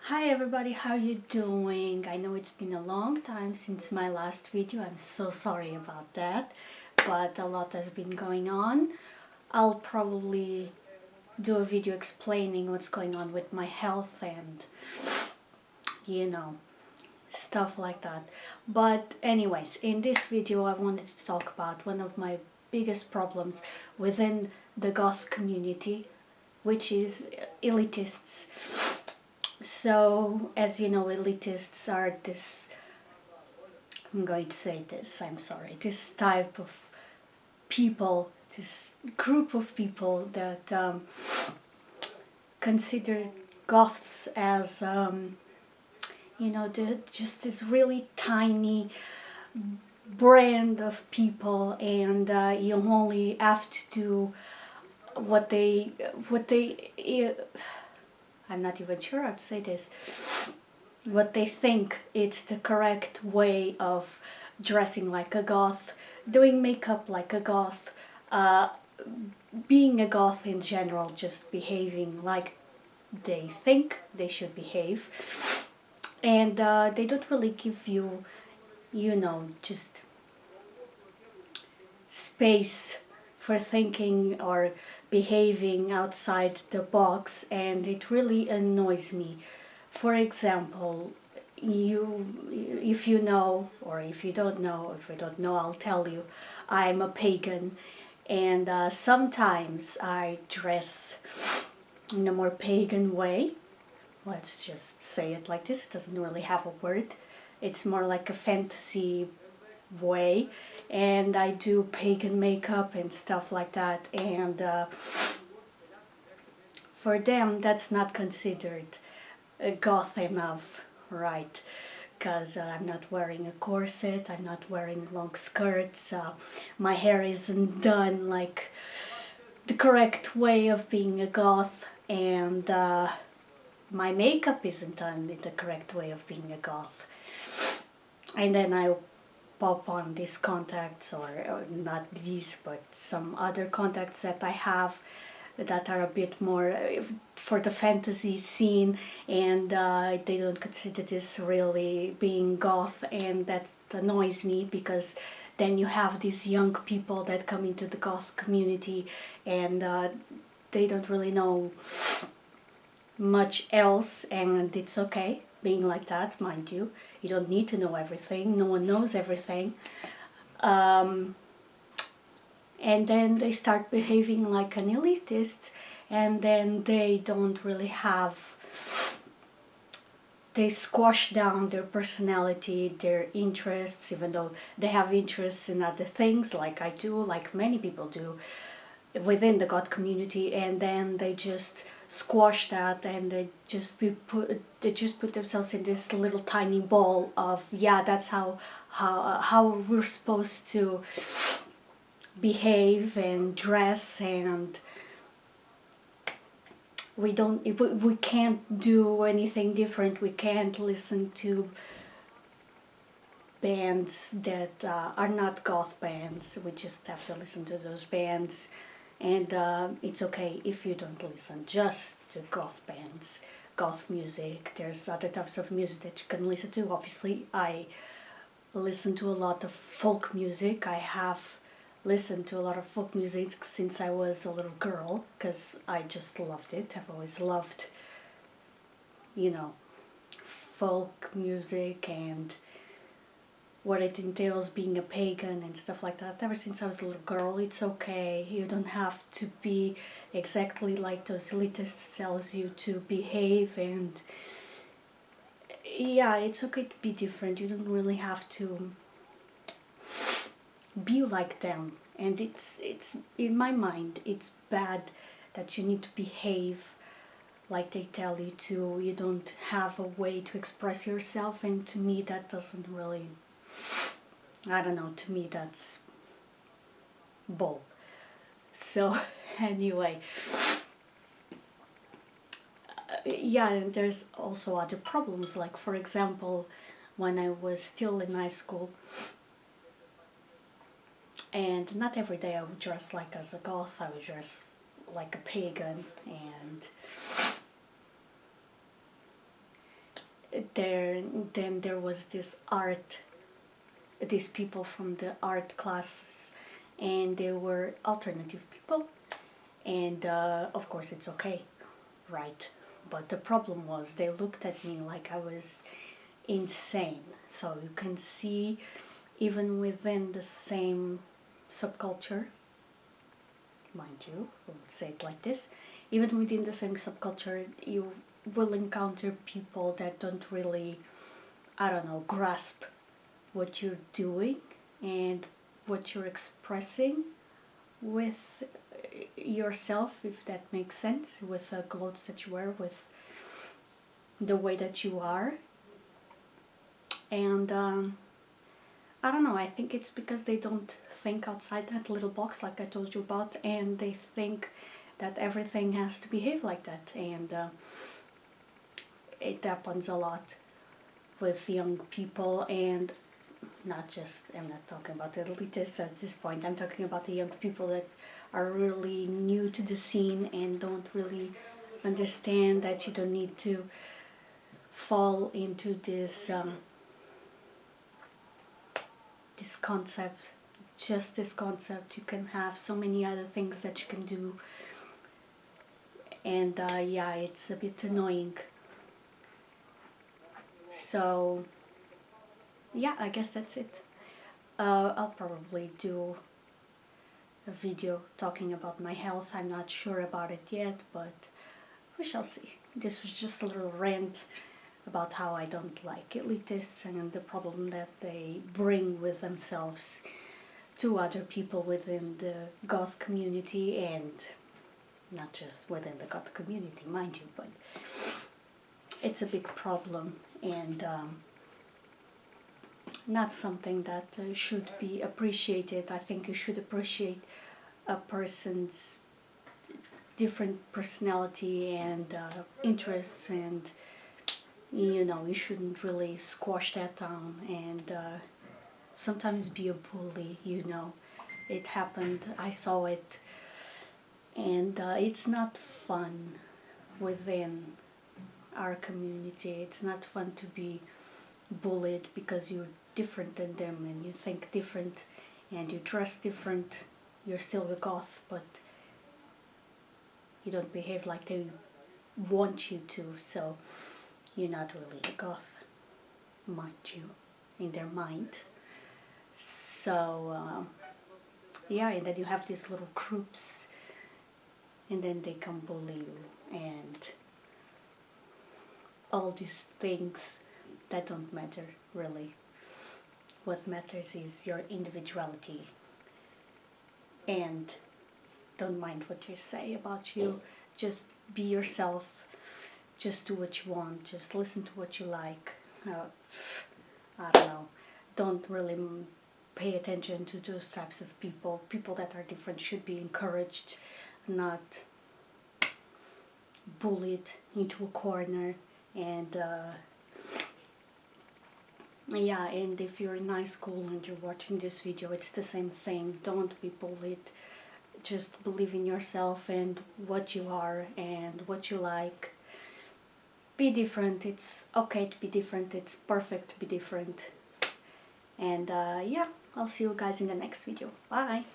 Hi everybody, how you doing? I know it's been a long time since my last video. I'm so sorry about that, but a lot has been going on. I'll probably do a video explaining what's going on with my health and you know, stuff like that. But anyways, in this video I wanted to talk about one of my biggest problems within the goth community, which is elitists. So, as you know, elitists are this, I'm going to say this, I'm sorry, this type of people, this group of people that consider goths as, just this really tiny brand of people, and you only have to do what they I'm not even sure how to say this, what they think it's the correct way of dressing like a goth, doing makeup like a goth, uh, being a goth in general, just behaving like they think they should behave. And they don't really give you, just space for thinking or behaving outside the box, and it really annoys me. For example, if you know, or if you don't know, if you don't know, I'll tell you, I'm a pagan, and sometimes I dress in a more pagan way. Let's just say it like this. It doesn't really have a word. It's more like a fantasy way, and I do pagan makeup and stuff like that, and for them that's not considered goth enough, right? Because I'm not wearing a corset, I'm not wearing long skirts, my hair isn't done like the correct way of being a goth, and my makeup isn't done in the correct way of being a goth. And then I pop on these contacts, or not these, but some other contacts that I have that are a bit more for the fantasy scene, and they don't consider this really being goth, and that annoys me, because then you have these young people that come into the goth community, and they don't really know much else, and it's okay being like that, mind you. You don't need to know everything, no one knows everything. Um, and then they start behaving like an elitist, and then they don't really have, they squash down their personality, their interests, even though they have interests in other things like I do, like many people do within the God community, and then they just squash that, and they just put themselves in this little tiny ball of, yeah, that's how we're supposed to behave and dress, and we can't do anything different. We can't listen to bands that are not goth bands. We just have to listen to those bands, and it's okay if you don't listen just to goth bands, goth music. There's other types of music that you can listen to. Obviously, I listen to a lot of folk music. I have listened to a lot of folk music since I was a little girl, because I just loved it. I've always loved, folk music and what it entails being a pagan and stuff like that. Ever since I was a little girl, it's okay. You don't have to be exactly like those elitists tells you to behave, and yeah, it's okay to be different. You don't really have to be like them. And it's in my mind, it's bad that you need to behave like they tell you to. You don't have a way to express yourself, and to me that doesn't really, I don't know, to me that's bull. So anyway, yeah, and there's also other problems, like for example, when I was still in high school, and not every day I would dress like as a goth, I would dress like a pagan, and then there was these people from the art classes, and they were alternative people, and of course it's okay, right? But the problem was they looked at me like I was insane. So you can see, even within the same subculture, mind you, we'll say it like this, even within the same subculture, you will encounter people that don't really, I don't know, grasp what you're doing and what you're expressing with yourself, if that makes sense, with the clothes that you wear, with the way that you are. And I don't know, I think it's because they don't think outside that little box like I told you about, and they think that everything has to behave like that. And it happens a lot with young people, and not just, I'm not talking about the elitists at this point, I'm talking about the young people that are really new to the scene and don't really understand that you don't need to fall into this concept, just this concept. You can have so many other things that you can do, and yeah, it's a bit annoying. So yeah, I guess that's it. I'll probably do a video talking about my health. I'm not sure about it yet, but we shall see. This was just a little rant about how I don't like elitists and the problem that they bring with themselves to other people within the goth community, and not just within the goth community, mind you, but it's a big problem, and not something that should be appreciated. I think you should appreciate a person's different personality and interests, and you know, you shouldn't really squash that down and sometimes be a bully, you know. It happened, I saw it, and it's not fun within our community. It's not fun to be bullied because you're different than them and you think different and you dress different. You're still a goth, but you don't behave like they want you to, so you're not really a goth, mind you, in their mind. So yeah, and then you have these little groups, and then they come bully you and all these things that don't matter really. What matters is your individuality, and don't mind what they say about you. Just be yourself, just do what you want, just listen to what you like. I don't know, don't really pay attention to those types of people. People that are different should be encouraged, not bullied into a corner. And yeah, and if you're in high school and you're watching this video, it's the same thing. Don't be bullied. Just believe in yourself and what you are and what you like. Be different. It's okay to be different. It's perfect to be different. And yeah, I'll see you guys in the next video. Bye!